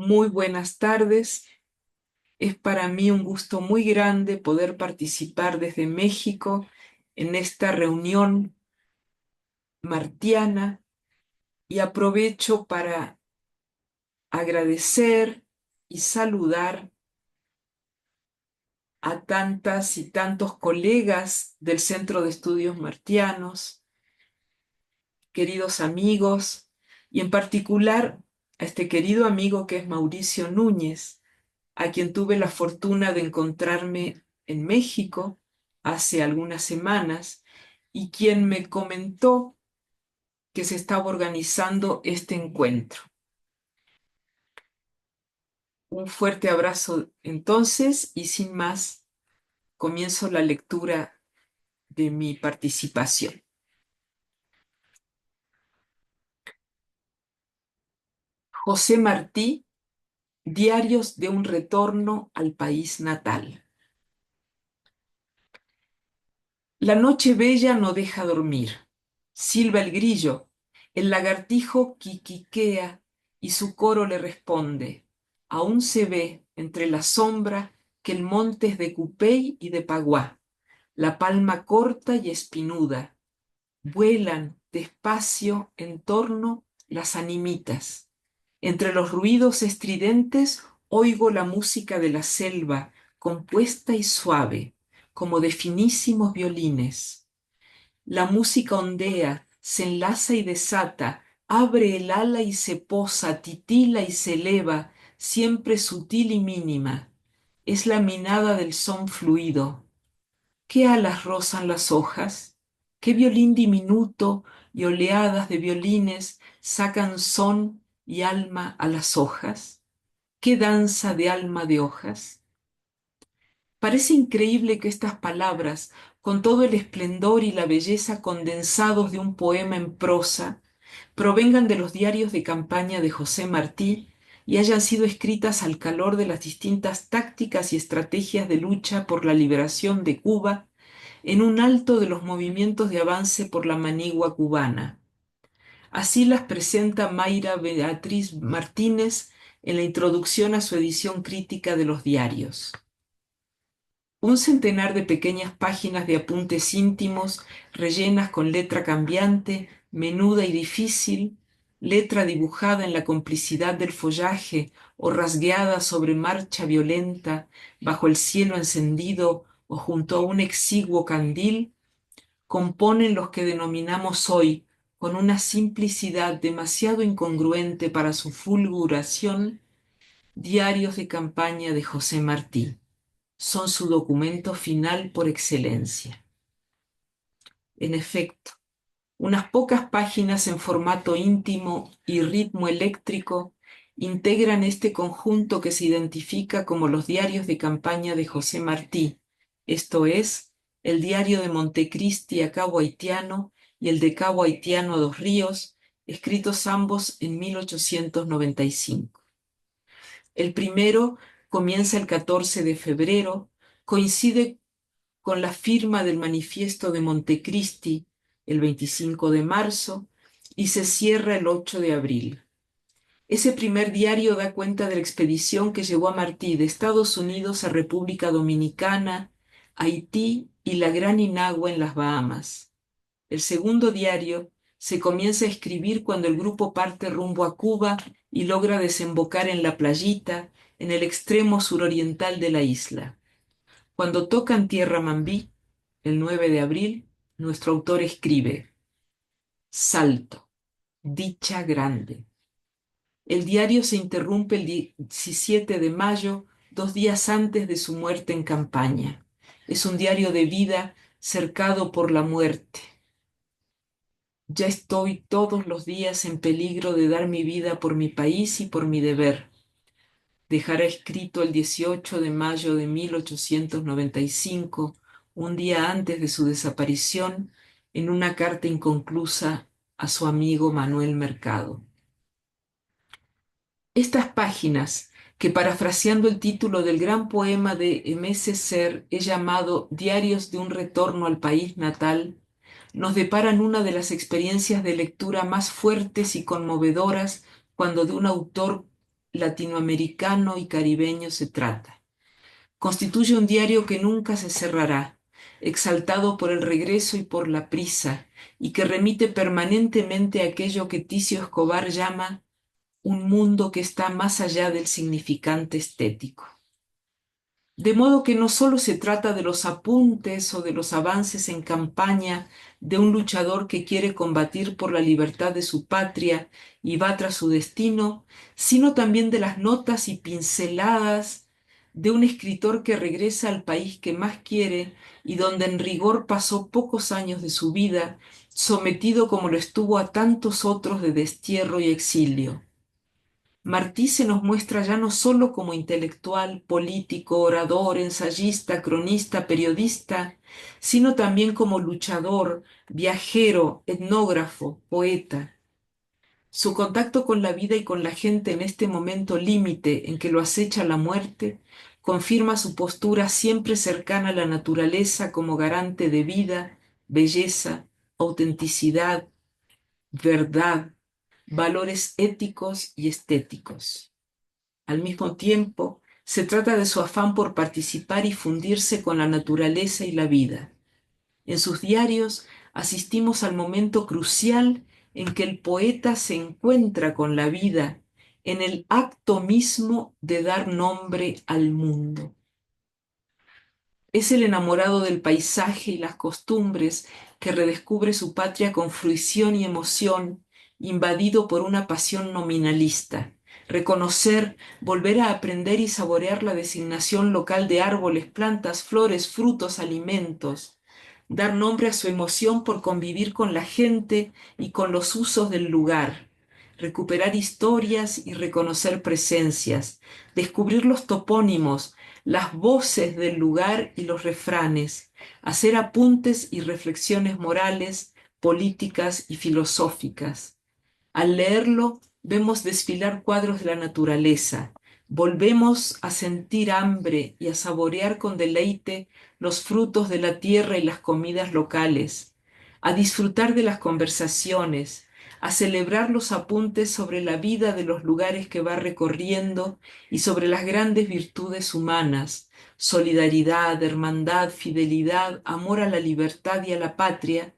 Muy buenas tardes. Es para mí un gusto muy grande poder participar desde México en esta reunión martiana y aprovecho para agradecer y saludar a tantas y tantos colegas del Centro de Estudios Martianos, queridos amigos, y en particular a este querido amigo que es Mauricio Núñez, a quien tuve la fortuna de encontrarme en México hace algunas semanas y quien me comentó que se estaba organizando este encuentro. Un fuerte abrazo entonces y sin más, comienzo la lectura de mi participación. José Martí, Diarios de un retorno al país natal. La noche bella no deja dormir. Silba el grillo, el lagartijo quiquiquea y su coro le responde. Aún se ve entre la sombra que el monte es de Cupey y de Paguá, la palma corta y espinuda. Vuelan despacio en torno las animitas. Entre los ruidos estridentes oigo la música de la selva, compuesta y suave, como de finísimos violines. La música ondea, se enlaza y desata, abre el ala y se posa, titila y se eleva, siempre sutil y mínima. Es la minada del son fluido. ¿Qué alas rozan las hojas? ¿Qué violín diminuto y oleadas de violines sacan son y alma a las hojas? ¿Qué danza de alma de hojas? Parece increíble que estas palabras, con todo el esplendor y la belleza condensados de un poema en prosa, provengan de los diarios de campaña de José Martí y hayan sido escritas al calor de las distintas tácticas y estrategias de lucha por la liberación de Cuba en un alto de los movimientos de avance por la manigua cubana. Así las presenta Mayra Beatriz Martínez en la introducción a su edición crítica de los diarios. Un centenar de pequeñas páginas de apuntes íntimos, rellenas con letra cambiante, menuda y difícil, letra dibujada en la complicidad del follaje o rasgueada sobre marcha violenta, bajo el cielo encendido o junto a un exiguo candil, componen los que denominamos hoy, con una simplicidad demasiado incongruente para su fulguración, diarios de campaña de José Martí. Son su documento final por excelencia. En efecto, unas pocas páginas en formato íntimo y ritmo eléctrico integran este conjunto que se identifica como los diarios de campaña de José Martí, esto es, el diario de Montecristi a Cabo Haitiano y el de Cabo Haitiano a Dos Ríos, escritos ambos en 1895. El primero comienza el 14 de febrero, coincide con la firma del Manifiesto de Montecristi el 25 de marzo y se cierra el 8 de abril. Ese primer diario da cuenta de la expedición que llevó a Martí de Estados Unidos a República Dominicana, Haití y la Gran Inagua en las Bahamas. El segundo diario se comienza a escribir cuando el grupo parte rumbo a Cuba y logra desembocar en La Playita, en el extremo suroriental de la isla. Cuando tocan tierra Mambí, el 9 de abril, nuestro autor escribe: Salto, dicha grande. El diario se interrumpe el 17 de mayo, 2 días antes de su muerte en campaña. Es un diario de vida cercado por la muerte. Ya estoy todos los días en peligro de dar mi vida por mi país y por mi deber. Dejará escrito el 18 de mayo de 1895, un día antes de su desaparición, en una carta inconclusa a su amigo Manuel Mercado. Estas páginas, que parafraseando el título del gran poema de Aimé Césaire he llamado Diarios de un retorno al país natal, nos deparan una de las experiencias de lectura más fuertes y conmovedoras cuando de un autor latinoamericano y caribeño se trata. Constituye un diario que nunca se cerrará, exaltado por el regreso y por la prisa, y que remite permanentemente a aquello que Ticio Escobar llama un mundo que está más allá del significante estético. De modo que no solo se trata de los apuntes o de los avances en campaña de un luchador que quiere combatir por la libertad de su patria y va tras su destino, sino también de las notas y pinceladas de un escritor que regresa al país que más quiere y donde en rigor pasó pocos años de su vida, sometido como lo estuvo a tantos otros de destierro y exilio. Martí se nos muestra ya no solo como intelectual, político, orador, ensayista, cronista, periodista, sino también como luchador, viajero, etnógrafo, poeta. Su contacto con la vida y con la gente en este momento límite en que lo acecha la muerte confirma su postura siempre cercana a la naturaleza como garante de vida, belleza, autenticidad, verdad, valores éticos y estéticos. Al mismo tiempo, se trata de su afán por participar y fundirse con la naturaleza y la vida. En sus diarios asistimos al momento crucial en que el poeta se encuentra con la vida en el acto mismo de dar nombre al mundo. Es el enamorado del paisaje y las costumbres que redescubre su patria con fruición y emoción, invadido por una pasión nominalista. Reconocer, volver a aprender y saborear la designación local de árboles, plantas, flores, frutos, alimentos. Dar nombre a su emoción por convivir con la gente y con los usos del lugar. Recuperar historias y reconocer presencias. Descubrir los topónimos, las voces del lugar y los refranes, hacer apuntes y reflexiones morales, políticas y filosóficas. Al leerlo, vemos desfilar cuadros de la naturaleza, volvemos a sentir hambre y a saborear con deleite los frutos de la tierra y las comidas locales, a disfrutar de las conversaciones, a celebrar los apuntes sobre la vida de los lugares que va recorriendo y sobre las grandes virtudes humanas, solidaridad, hermandad, fidelidad, amor a la libertad y a la patria,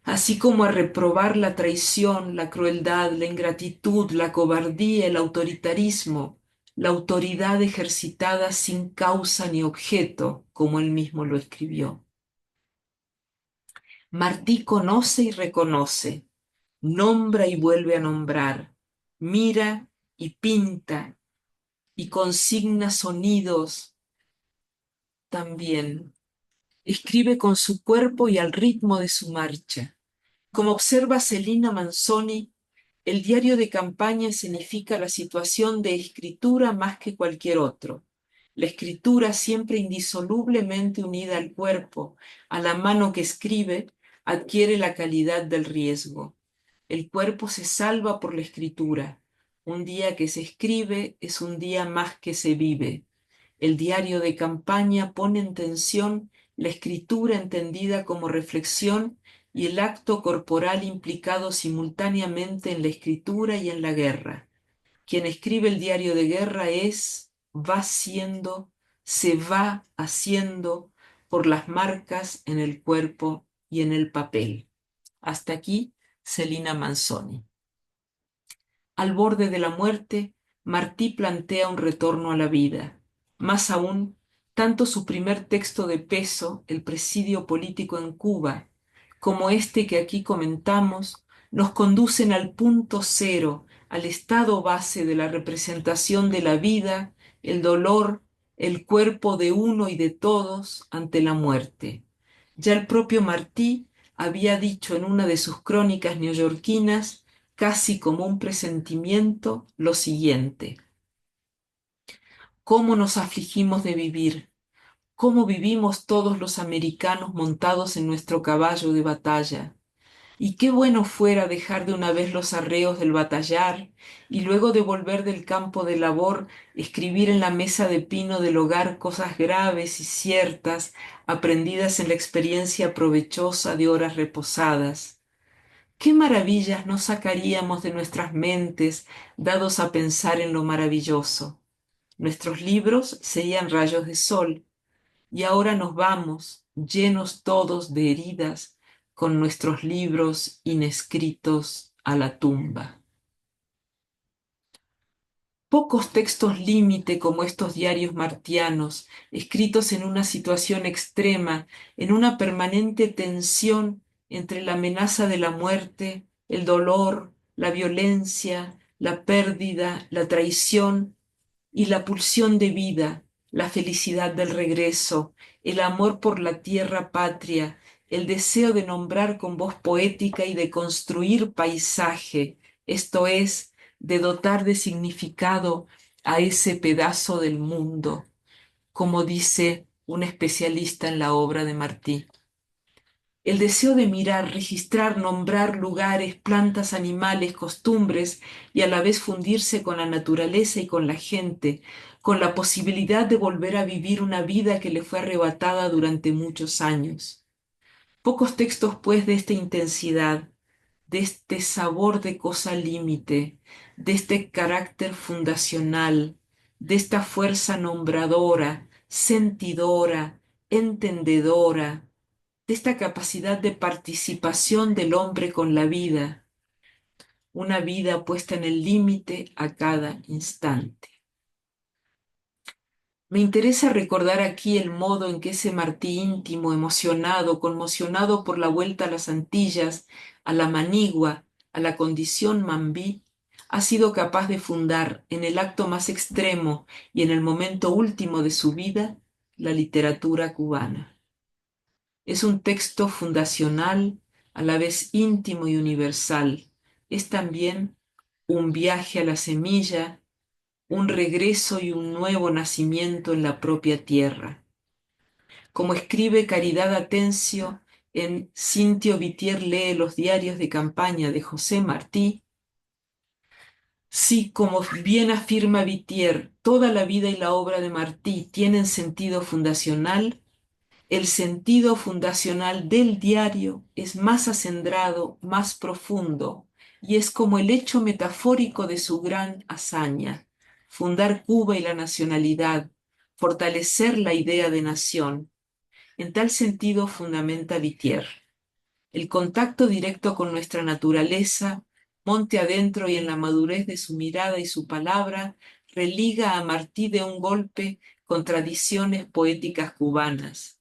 así como a reprobar la traición, la crueldad, la ingratitud, la cobardía, el autoritarismo, la autoridad ejercitada sin causa ni objeto, como él mismo lo escribió. Martí conoce y reconoce, nombra y vuelve a nombrar, mira y pinta y consigna sonidos también. Escribe con su cuerpo y al ritmo de su marcha. Como observa Celina Manzoni, el diario de campaña escenifica la situación de escritura más que cualquier otro. La escritura, siempre indisolublemente unida al cuerpo, a la mano que escribe, adquiere la calidad del riesgo. El cuerpo se salva por la escritura. Un día que se escribe es un día más que se vive. El diario de campaña pone en tensión la escritura entendida como reflexión y el acto corporal implicado simultáneamente en la escritura y en la guerra. Quien escribe el diario de guerra va siendo, se va haciendo por las marcas en el cuerpo y en el papel. Hasta aquí, Celina Manzoni. Al borde de la muerte, Martí plantea un retorno a la vida. Más aún, tanto su primer texto de peso, El presidio político en Cuba, como este que aquí comentamos, nos conducen al punto cero, al estado base de la representación de la vida, el dolor, el cuerpo de uno y de todos ante la muerte. Ya el propio Martí había dicho en una de sus crónicas neoyorquinas, casi como un presentimiento, lo siguiente: ¿cómo nos afligimos de vivir? ¿Cómo vivimos todos los americanos montados en nuestro caballo de batalla? Y qué bueno fuera dejar de una vez los arreos del batallar y luego de volver del campo de labor, escribir en la mesa de pino del hogar cosas graves y ciertas, aprendidas en la experiencia provechosa de horas reposadas. ¿Qué maravillas no sacaríamos de nuestras mentes dados a pensar en lo maravilloso? Nuestros libros serían rayos de sol, y ahora nos vamos, llenos todos de heridas, con nuestros libros inescritos a la tumba. Pocos textos límite como estos diarios martianos, escritos en una situación extrema, en una permanente tensión entre la amenaza de la muerte, el dolor, la violencia, la pérdida, la traición y la pulsión de vida, la felicidad del regreso, el amor por la tierra patria, el deseo de nombrar con voz poética y de construir paisaje, esto es, de dotar de significado a ese pedazo del mundo, como dice un especialista en la obra de Martí. El deseo de mirar, registrar, nombrar lugares, plantas, animales, costumbres y a la vez fundirse con la naturaleza y con la gente, con la posibilidad de volver a vivir una vida que le fue arrebatada durante muchos años. Pocos textos, pues, de esta intensidad, de este sabor de cosa límite, de este carácter fundacional, de esta fuerza nombradora, sentidora, entendedora, de esta capacidad de participación del hombre con la vida, una vida puesta en el límite a cada instante. Me interesa recordar aquí el modo en que ese Martí íntimo, emocionado, conmocionado por la vuelta a las Antillas, a la manigua, a la condición mambí, ha sido capaz de fundar en el acto más extremo y en el momento último de su vida la literatura cubana. Es un texto fundacional, a la vez íntimo y universal. Es también un viaje a la semilla, un regreso y un nuevo nacimiento en la propia tierra. Como escribe Caridad Atencio en Cintio Vitier lee los diarios de campaña de José Martí, sí, como bien afirma Vitier, toda la vida y la obra de Martí tienen sentido fundacional. El sentido fundacional del diario es más acendrado, más profundo, y es como el hecho metafórico de su gran hazaña, fundar Cuba y la nacionalidad, fortalecer la idea de nación. En tal sentido fundamenta Vitier. El contacto directo con nuestra naturaleza, monte adentro y en la madurez de su mirada y su palabra, religa a Martí de un golpe con tradiciones poéticas cubanas.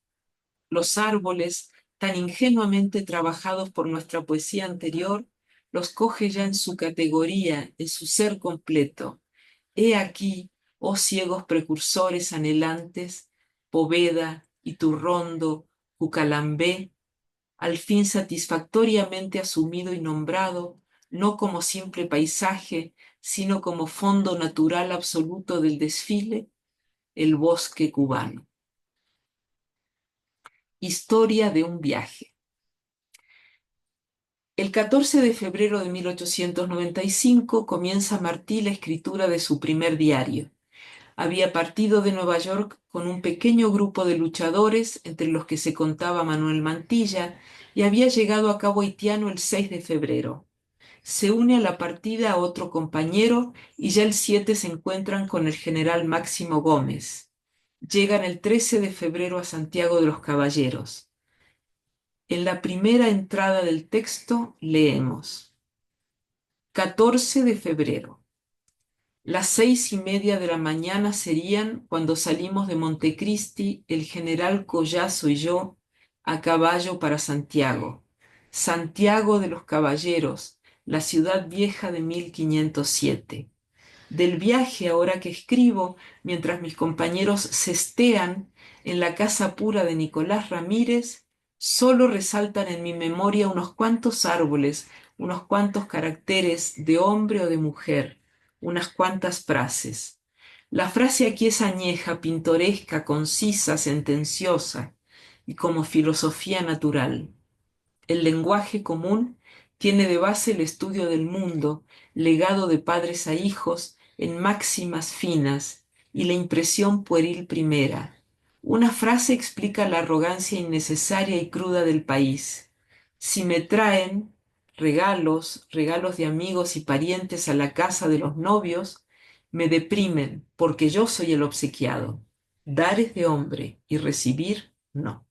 Los árboles, tan ingenuamente trabajados por nuestra poesía anterior, los coge ya en su categoría, en su ser completo. He aquí, oh ciegos precursores anhelantes, Poveda, Iturrondo, Cucalambé, al fin satisfactoriamente asumido y nombrado, no como simple paisaje, sino como fondo natural absoluto del desfile, el bosque cubano. Historia de un viaje. El 14 de febrero de 1895 comienza Martí la escritura de su primer diario. Había partido de Nueva York con un pequeño grupo de luchadores, entre los que se contaba Manuel Mantilla, y había llegado a Cabo Haitiano el 6 de febrero. Se une a la partida a otro compañero y ya el 7 se encuentran con el general Máximo Gómez. Llegan el 13 de febrero a Santiago de los Caballeros. En la primera entrada del texto leemos: 14 de febrero. Las 6:30 de la mañana serían cuando salimos de Montecristi el general Collazo y yo a caballo para Santiago. Santiago de los Caballeros, la ciudad vieja de 1507. Del viaje ahora que escribo, mientras mis compañeros cestean en la casa pura de Nicolás Ramírez, solo resaltan en mi memoria unos cuantos árboles, unos cuantos caracteres de hombre o de mujer, unas cuantas frases. La frase aquí es añeja, pintoresca, concisa, sentenciosa y como filosofía natural. El lenguaje común tiene de base el estudio del mundo, legado de padres a hijos en máximas finas, y la impresión pueril primera. Una frase explica la arrogancia innecesaria y cruda del país. Si me traen, regalos de amigos y parientes a la casa de los novios, me deprimen porque yo soy el obsequiado. Dar es de hombre y recibir no.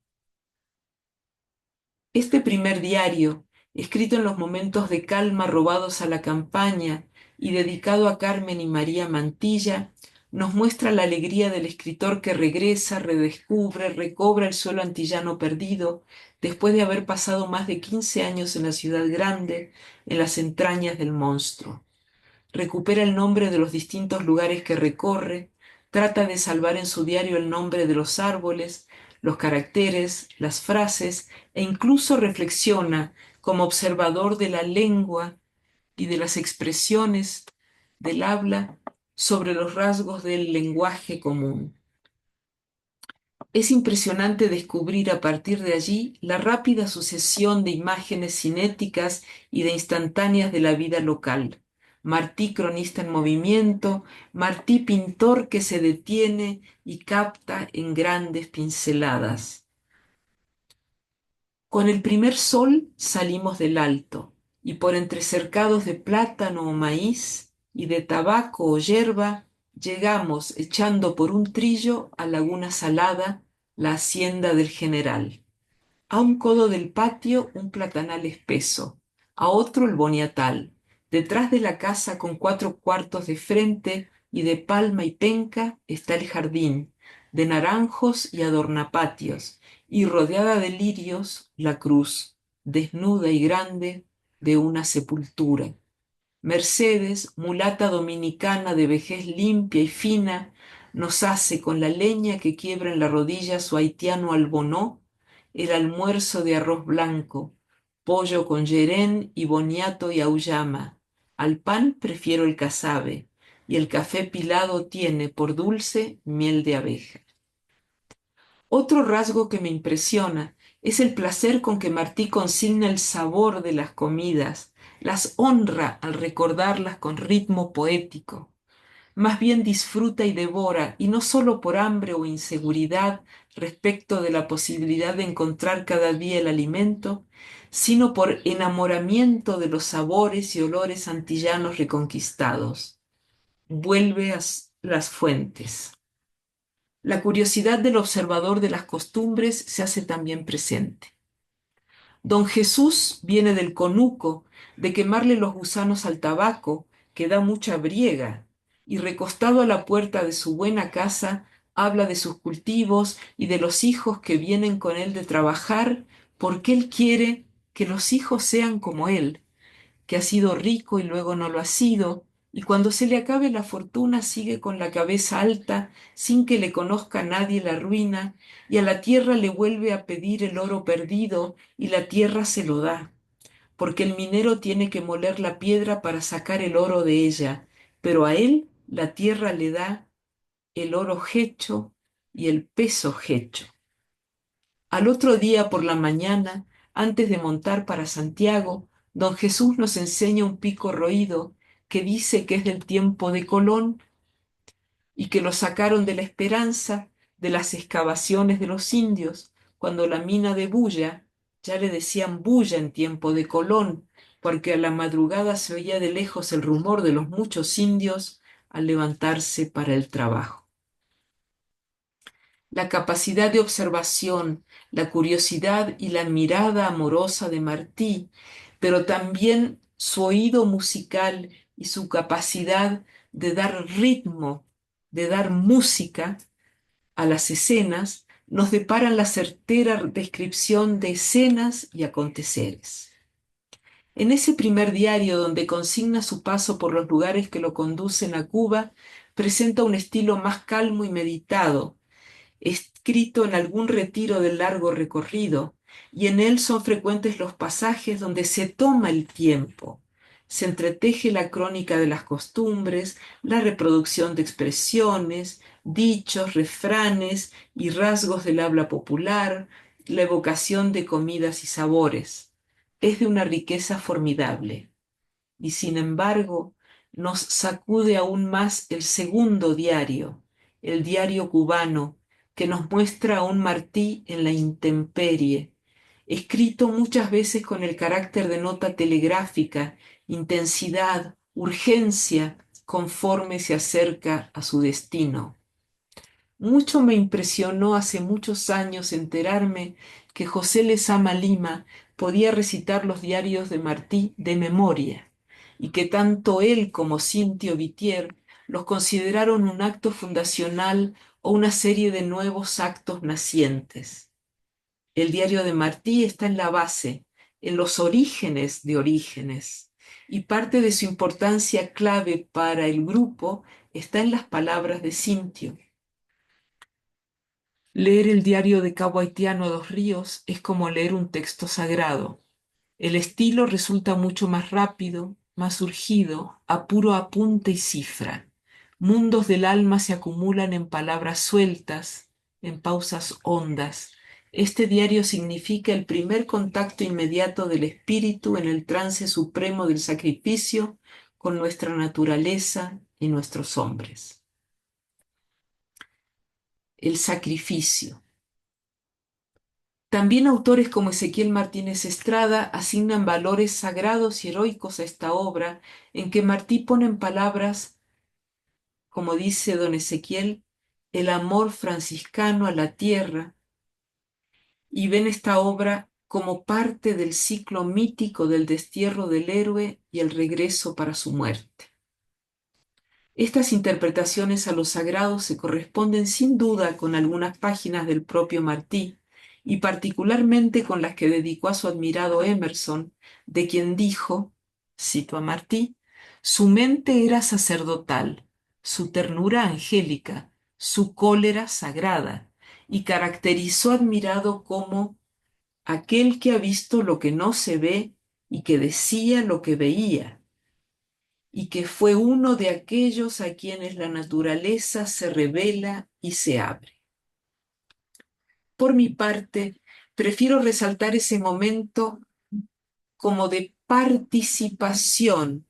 Este primer diario, escrito en los momentos de calma robados a la campaña y dedicado a Carmen y María Mantilla, nos muestra la alegría del escritor que regresa, redescubre, recobra el suelo antillano perdido, después de haber pasado más de 15 años en la ciudad grande, en las entrañas del monstruo. Recupera el nombre de los distintos lugares que recorre, trata de salvar en su diario el nombre de los árboles, los caracteres, las frases, e incluso reflexiona como observador de la lengua y de las expresiones del habla sobre los rasgos del lenguaje común. Es impresionante descubrir a partir de allí la rápida sucesión de imágenes cinéticas y de instantáneas de la vida local. Martí cronista en movimiento, Martí pintor que se detiene y capta en grandes pinceladas. Con el primer sol salimos del alto, y por entre cercados de plátano o maíz y de tabaco o yerba, llegamos echando por un trillo a Laguna Salada, la hacienda del general. A un codo del patio un platanal espeso, a otro el boniatal. Detrás de la casa con 4 cuartos de frente y de palma y penca está el jardín, de naranjos y adornapatios, y rodeada de lirios la cruz, desnuda y grande, de una sepultura. Mercedes, mulata dominicana de vejez limpia y fina, nos hace con la leña que quiebra en la rodilla su haitiano albonó el almuerzo de arroz blanco, pollo con yerén y boniato y auyama. Al pan prefiero el casabe, y el café pilado tiene por dulce miel de abeja. Otro rasgo que me impresiona es el placer con que Martí consigna el sabor de las comidas, las honra al recordarlas con ritmo poético. Más bien disfruta y devora, y no solo por hambre o inseguridad respecto de la posibilidad de encontrar cada día el alimento, sino por enamoramiento de los sabores y olores antillanos reconquistados. Vuelve a las fuentes. La curiosidad del observador de las costumbres se hace también presente. Don Jesús viene del conuco, de quemarle los gusanos al tabaco, que da mucha briega, y recostado a la puerta de su buena casa, habla de sus cultivos y de los hijos que vienen con él de trabajar, porque él quiere que los hijos sean como él, que ha sido rico y luego no lo ha sido, y cuando se le acabe la fortuna sigue con la cabeza alta, sin que le conozca nadie la ruina, y a la tierra le vuelve a pedir el oro perdido, y la tierra se lo da, porque el minero tiene que moler la piedra para sacar el oro de ella, pero a él la tierra le da el oro hecho y el peso hecho. Al otro día por la mañana, antes de montar para Santiago, don Jesús nos enseña un pico roído que dice que es del tiempo de Colón y que lo sacaron de La Esperanza, de las excavaciones de los indios, cuando la mina de Bulla, ya le decían Bulla en tiempo de Colón, porque a la madrugada se oía de lejos el rumor de los muchos indios al levantarse para el trabajo. La capacidad de observación, la curiosidad y la mirada amorosa de Martí, pero también su oído musical y su capacidad de dar ritmo, de dar música a las escenas, nos deparan la certera descripción de escenas y aconteceres. En ese primer diario donde consigna su paso por los lugares que lo conducen a Cuba, presenta un estilo más calmo y meditado, escrito en algún retiro del largo recorrido, y en él son frecuentes los pasajes donde se toma el tiempo, se entreteje la crónica de las costumbres, la reproducción de expresiones, dichos, refranes y rasgos del habla popular, la evocación de comidas y sabores. Es de una riqueza formidable y sin embargo nos sacude aún más el segundo diario, el diario cubano, que nos muestra a un Martí en la intemperie, escrito muchas veces con el carácter de nota telegráfica, intensidad, urgencia, conforme se acerca a su destino. Mucho me impresionó hace muchos años enterarme que José Lezama Lima podía recitar los diarios de Martí de memoria, y que tanto él como Cintio Vitier los consideraron un acto fundacional o una serie de nuevos actos nacientes. El diario de Martí está en la base, en los orígenes de orígenes, y parte de su importancia clave para el grupo está en las palabras de Cintio. Leer el diario de Cabo Haitiano Dos Ríos es como leer un texto sagrado. El estilo resulta mucho más rápido, más surgido, a puro apunte y cifra. Mundos del alma se acumulan en palabras sueltas, en pausas hondas. Este diario significa el primer contacto inmediato del espíritu en el trance supremo del sacrificio con nuestra naturaleza y nuestros hombres. El sacrificio. También autores como Ezequiel Martínez Estrada asignan valores sagrados y heroicos a esta obra, en que Martí pone en palabras, como dice don Ezequiel, el amor franciscano a la tierra, y ven esta obra como parte del ciclo mítico del destierro del héroe y el regreso para su muerte. Estas interpretaciones a lo sagrado se corresponden sin duda con algunas páginas del propio Martí, y particularmente con las que dedicó a su admirado Emerson, de quien dijo, cito a Martí, su mente era sacerdotal, su ternura angélica, su cólera sagrada, y caracterizó admirado como aquel que ha visto lo que no se ve y que decía lo que veía, y que fue uno de aquellos a quienes la naturaleza se revela y se abre. Por mi parte, prefiero resaltar ese momento como de participación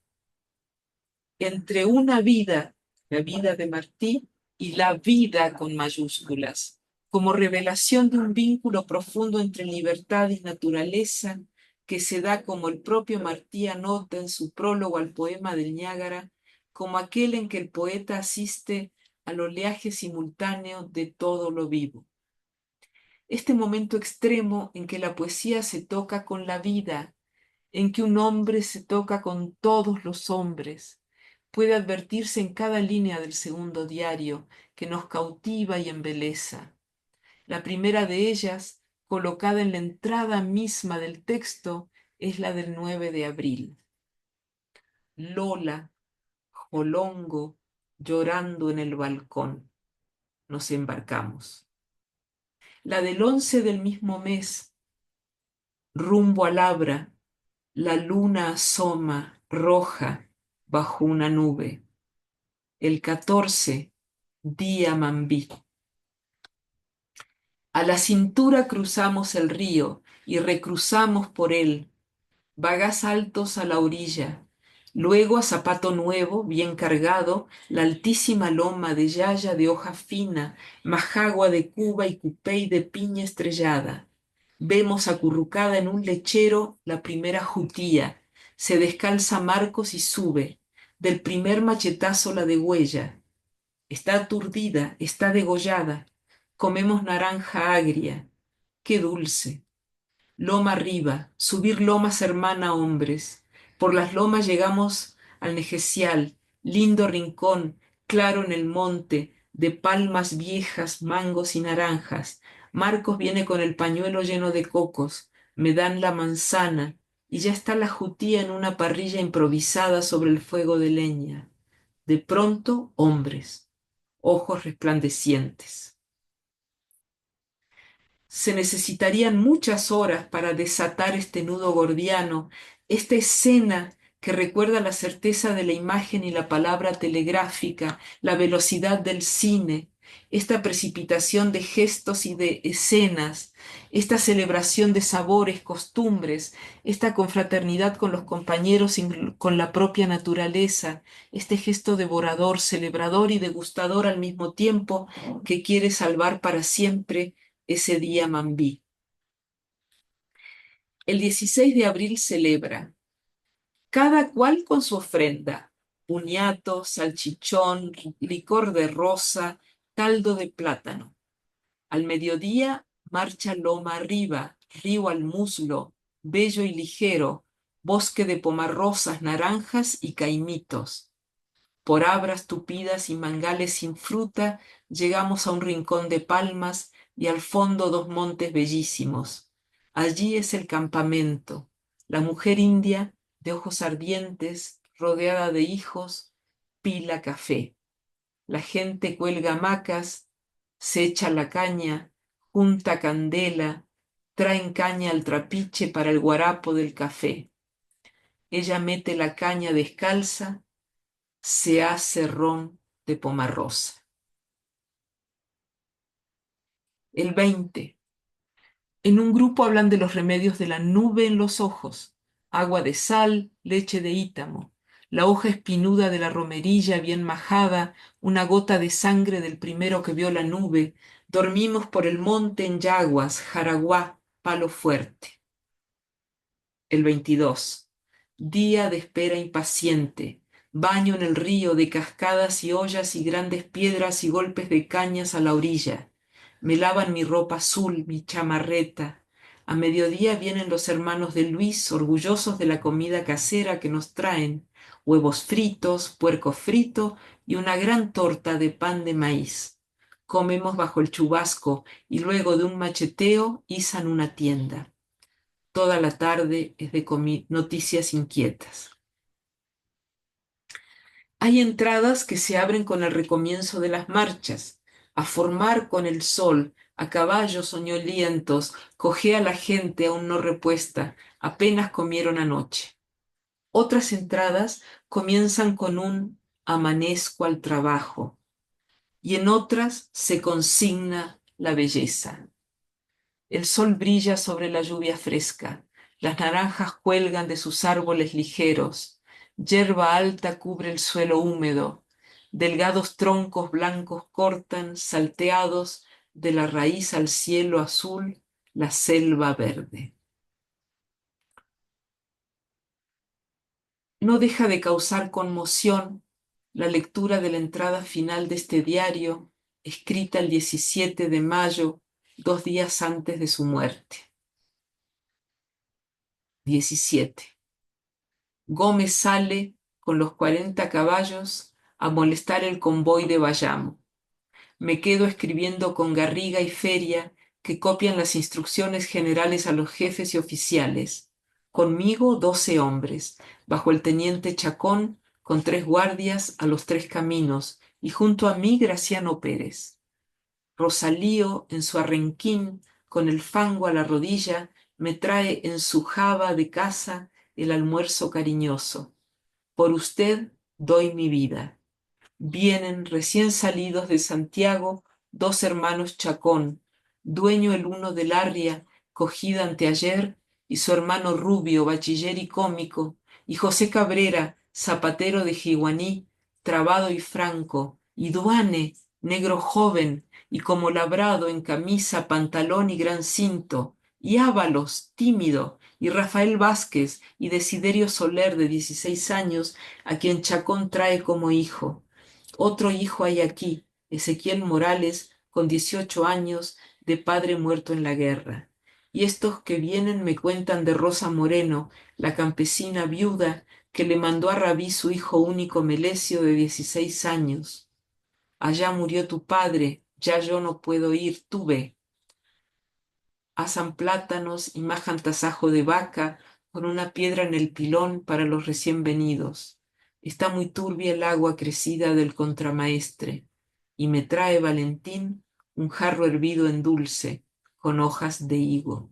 entre una vida, la vida de Martí, y la vida con mayúsculas, como revelación de un vínculo profundo entre libertad y naturaleza que se da, como el propio Martí anota en su prólogo al poema del Niágara, como aquel en que el poeta asiste al oleaje simultáneo de todo lo vivo. Este momento extremo en que la poesía se toca con la vida, en que un hombre se toca con todos los hombres, puede advertirse en cada línea del segundo diario, que nos cautiva y embeleza. La primera de ellas, colocada en la entrada misma del texto, es la del 9 de abril. Lola, Jolongo, llorando en el balcón. Nos embarcamos. La del 11 del mismo mes, rumbo al Abra, la luna asoma roja bajo una nube. El 14, día Mambí. A la cintura cruzamos el río y recruzamos por él, vagas altos a la orilla, luego a zapato nuevo, bien cargado, la altísima loma de yaya de hoja fina, majagua de Cuba y cupey de piña estrellada. Vemos acurrucada en un lechero la primera jutía, se descalza Marcos y sube, del primer machetazo la degüella. Está aturdida, está degollada. Comemos naranja agria. Qué dulce. Loma arriba, subir lomas hermana hombres. Por las lomas llegamos al Negecial, lindo rincón, claro en el monte, de palmas viejas, mangos y naranjas. Marcos viene con el pañuelo lleno de cocos. Me dan la manzana y ya está la jutía en una parrilla improvisada sobre el fuego de leña. De pronto, hombres, ojos resplandecientes. Se necesitarían muchas horas para desatar este nudo gordiano, esta escena que recuerda la certeza de la imagen y la palabra telegráfica, la velocidad del cine, esta precipitación de gestos y de escenas, esta celebración de sabores, costumbres, esta confraternidad con los compañeros y con la propia naturaleza, este gesto devorador, celebrador y degustador al mismo tiempo, que quiere salvar para siempre ese día Mambí. El 16 de abril celebra, cada cual con su ofrenda, puñato, salchichón, licor de rosa, caldo de plátano. Al mediodía marcha loma arriba, río al muslo, bello y ligero, bosque de pomarrosas, naranjas y caimitos. Por abras tupidas y mangales sin fruta, llegamos a un rincón de palmas y al fondo dos montes bellísimos. Allí es el campamento. La mujer india, de ojos ardientes, rodeada de hijos, pila café. La gente cuelga hamacas, se echa la caña, junta candela, traen caña al trapiche para el guarapo del café. Ella mete la caña descalza, se hace ron de pomarrosa. El 20. En un grupo hablan de los remedios de la nube en los ojos, agua de sal, leche de ítamo, la hoja espinuda de la romerilla bien majada, una gota de sangre del primero que vio la nube, dormimos por el monte en yaguas, jaraguá, palo fuerte. El 22. Día de espera impaciente, baño en el río de cascadas y ollas y grandes piedras y golpes de cañas a la orilla. Me lavan mi ropa azul, mi chamarreta. A mediodía vienen los hermanos de Luis, orgullosos de la comida casera que nos traen, huevos fritos, puerco frito y una gran torta de pan de maíz. Comemos bajo el chubasco y luego de un macheteo izan una tienda. Toda la tarde es de noticias inquietas. Hay entradas que se abren con el recomienzo de las marchas. A formar con el sol, a caballos soñolientos, cojea la gente aún no repuesta, apenas comieron anoche. Otras entradas comienzan con un amanezco al trabajo y en otras se consigna la belleza. El sol brilla sobre la lluvia fresca, las naranjas cuelgan de sus árboles ligeros, yerba alta cubre el suelo húmedo, delgados troncos blancos cortan, salteados, de la raíz al cielo azul, la selva verde. No deja de causar conmoción la lectura de la entrada final de este diario, escrita el 17 de mayo, 2 días antes de su muerte. 17. Gómez sale con los 40 caballos a molestar el convoy de Bayamo. Me quedo escribiendo con Garriga y Feria, que copian las instrucciones generales a los jefes y oficiales. Conmigo 12 hombres, bajo el teniente Chacón, con 3 guardias a los 3 caminos, y junto a mí Graciano Pérez. Rosalío, en su arrenquín, con el fango a la rodilla, me trae en su jaba de casa el almuerzo cariñoso. Por usted doy mi vida. Vienen recién salidos de Santiago 2 hermanos Chacón, dueño el uno del Arria, cogida anteayer, y su hermano Rubio, bachiller y cómico, y José Cabrera, zapatero de Jiguaní, trabado y franco, y Duane, negro joven, y como labrado en camisa, pantalón y gran cinto, y Ábalos, tímido, y Rafael Vázquez, y Desiderio Soler, de 16 años, a quien Chacón trae como hijo. Otro hijo hay aquí, Ezequiel Morales, con 18 años, de padre muerto en la guerra. Y estos que vienen me cuentan de Rosa Moreno, la campesina viuda que le mandó a Rabí su hijo único Melesio de 16 años. Allá murió tu padre, ya yo no puedo ir, tú ve. Asan plátanos y majan tasajo de vaca con una piedra en el pilón para los recién venidos. Está muy turbia el agua crecida del contramaestre, y me trae Valentín un jarro hervido en dulce, con hojas de higo.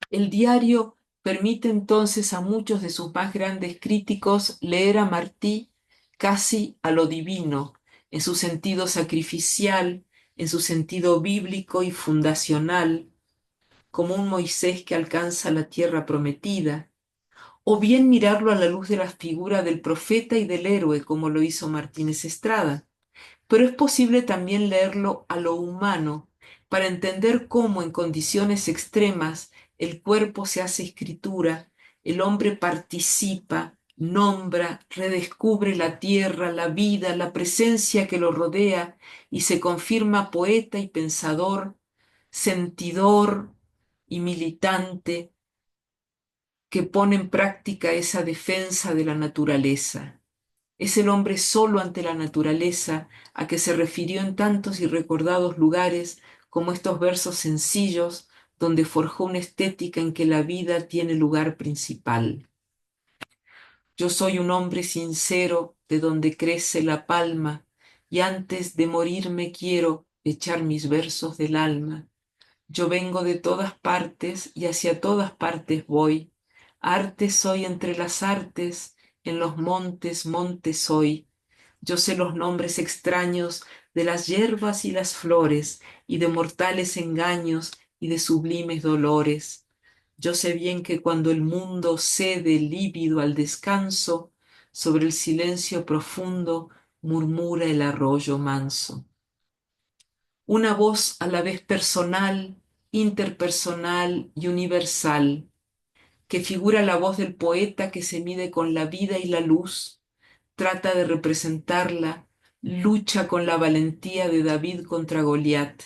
El diario permite entonces a muchos de sus más grandes críticos leer a Martí casi a lo divino, en su sentido sacrificial, en su sentido bíblico y fundacional, como un Moisés que alcanza la tierra prometida, o bien mirarlo a la luz de la figura del profeta y del héroe, como lo hizo Martínez Estrada. Pero es posible también leerlo a lo humano, para entender cómo en condiciones extremas el cuerpo se hace escritura, el hombre participa, nombra, redescubre la tierra, la vida, la presencia que lo rodea y se confirma poeta y pensador, sentidor y militante que pone en práctica esa defensa de la naturaleza. Es el hombre solo ante la naturaleza a que se refirió en tantos y recordados lugares como estos versos sencillos donde forjó una estética en que la vida tiene lugar principal. Yo soy un hombre sincero de donde crece la palma y antes de morirme quiero echar mis versos del alma. Yo vengo de todas partes y hacia todas partes voy. Arte soy entre las artes, en los montes, monte soy. Yo sé los nombres extraños de las hierbas y las flores, y de mortales engaños y de sublimes dolores. Yo sé bien que cuando el mundo cede lívido al descanso, sobre el silencio profundo murmura el arroyo manso. Una voz a la vez personal, interpersonal y universal, que figura la voz del poeta que se mide con la vida y la luz, trata de representarla, lucha con la valentía de David contra Goliat,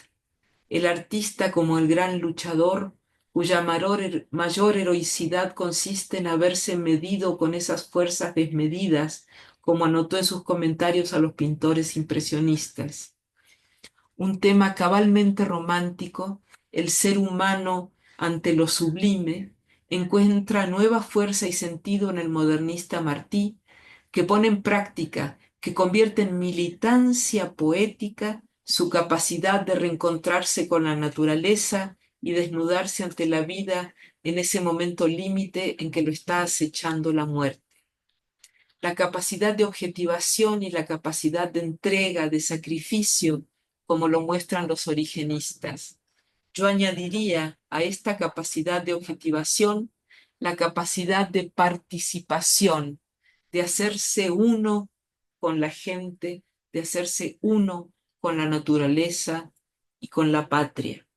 el artista como el gran luchador, cuya mayor heroicidad consiste en haberse medido con esas fuerzas desmedidas, como anotó en sus comentarios a los pintores impresionistas. Un tema cabalmente romántico, el ser humano ante lo sublime, encuentra nueva fuerza y sentido en el modernista Martí, que pone en práctica, que convierte en militancia poética su capacidad de reencontrarse con la naturaleza y desnudarse ante la vida en ese momento límite en que lo está acechando la muerte. La capacidad de objetivación y la capacidad de entrega, de sacrificio, como lo muestran los origenistas. Yo añadiría a esta capacidad de objetivación la capacidad de participación, de hacerse uno con la gente, de hacerse uno con la naturaleza y con la patria.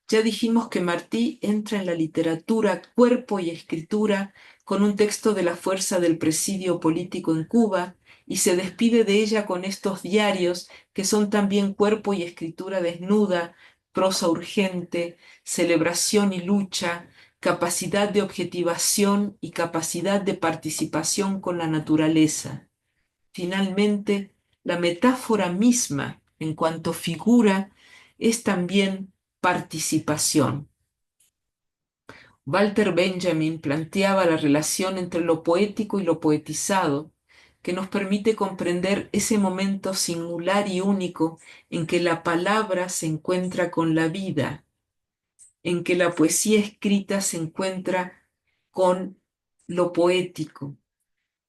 Ya dijimos que Martí entra en la literatura, cuerpo y escritura con un texto de la fuerza del presidio político en Cuba y se despide de ella con estos diarios que son también cuerpo y escritura desnuda, prosa urgente, celebración y lucha, capacidad de objetivación y capacidad de participación con la naturaleza. Finalmente, la metáfora misma, en cuanto figura, es también participación. Walter Benjamin planteaba la relación entre lo poético y lo poetizado, que nos permite comprender ese momento singular y único en que la palabra se encuentra con la vida, en que la poesía escrita se encuentra con lo poético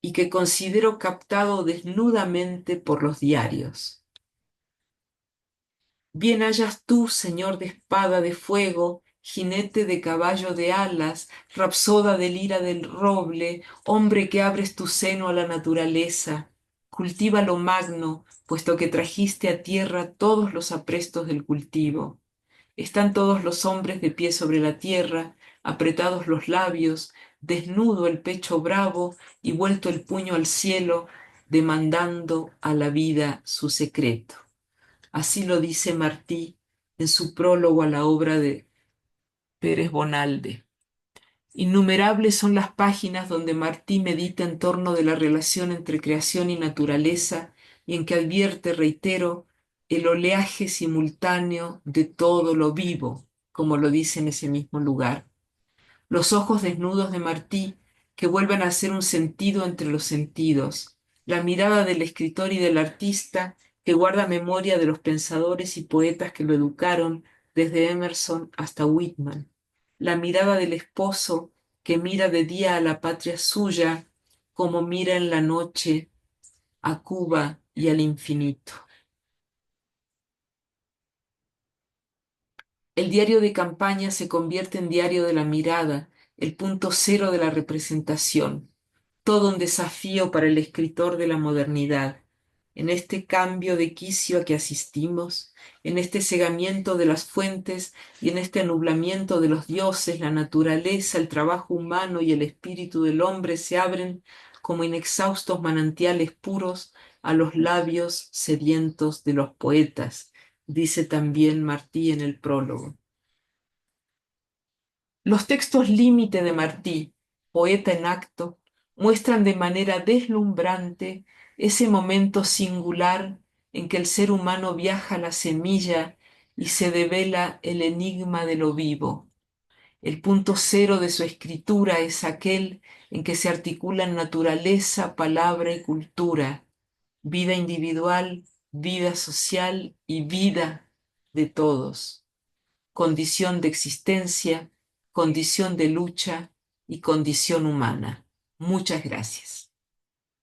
y que considero captado desnudamente por los diarios. Bien hayas tú, señor de espada de fuego, jinete de caballo de alas, rapsoda de lira del roble, hombre que abres tu seno a la naturaleza. Cultiva lo magno, puesto que trajiste a tierra todos los aprestos del cultivo. Están todos los hombres de pie sobre la tierra, apretados los labios, desnudo el pecho bravo y vuelto el puño al cielo, demandando a la vida su secreto. Así lo dice Martí en su prólogo a la obra de Pérez Bonalde. Innumerables son las páginas donde Martí medita en torno de la relación entre creación y naturaleza y en que advierte, reitero, el oleaje simultáneo de todo lo vivo, como lo dice en ese mismo lugar. Los ojos desnudos de Martí que vuelven a ser un sentido entre los sentidos, la mirada del escritor y del artista que guarda memoria de los pensadores y poetas que lo educaron desde Emerson hasta Whitman, la mirada del esposo que mira de día a la patria suya como mira en la noche a Cuba y al infinito. El diario de campaña se convierte en diario de la mirada, el punto cero de la representación, todo un desafío para el escritor de la modernidad. En este cambio de quicio a que asistimos, en este cegamiento de las fuentes y en este anublamiento de los dioses, la naturaleza, el trabajo humano y el espíritu del hombre se abren como inexhaustos manantiales puros a los labios sedientos de los poetas, dice también Martí en el prólogo. Los textos límite de Martí, poeta en acto, muestran de manera deslumbrante ese momento singular en que el ser humano viaja a la semilla y se devela el enigma de lo vivo. El punto cero de su escritura es aquel en que se articulan naturaleza, palabra y cultura, vida individual, vida social y vida de todos, condición de existencia, condición de lucha y condición humana. Muchas gracias.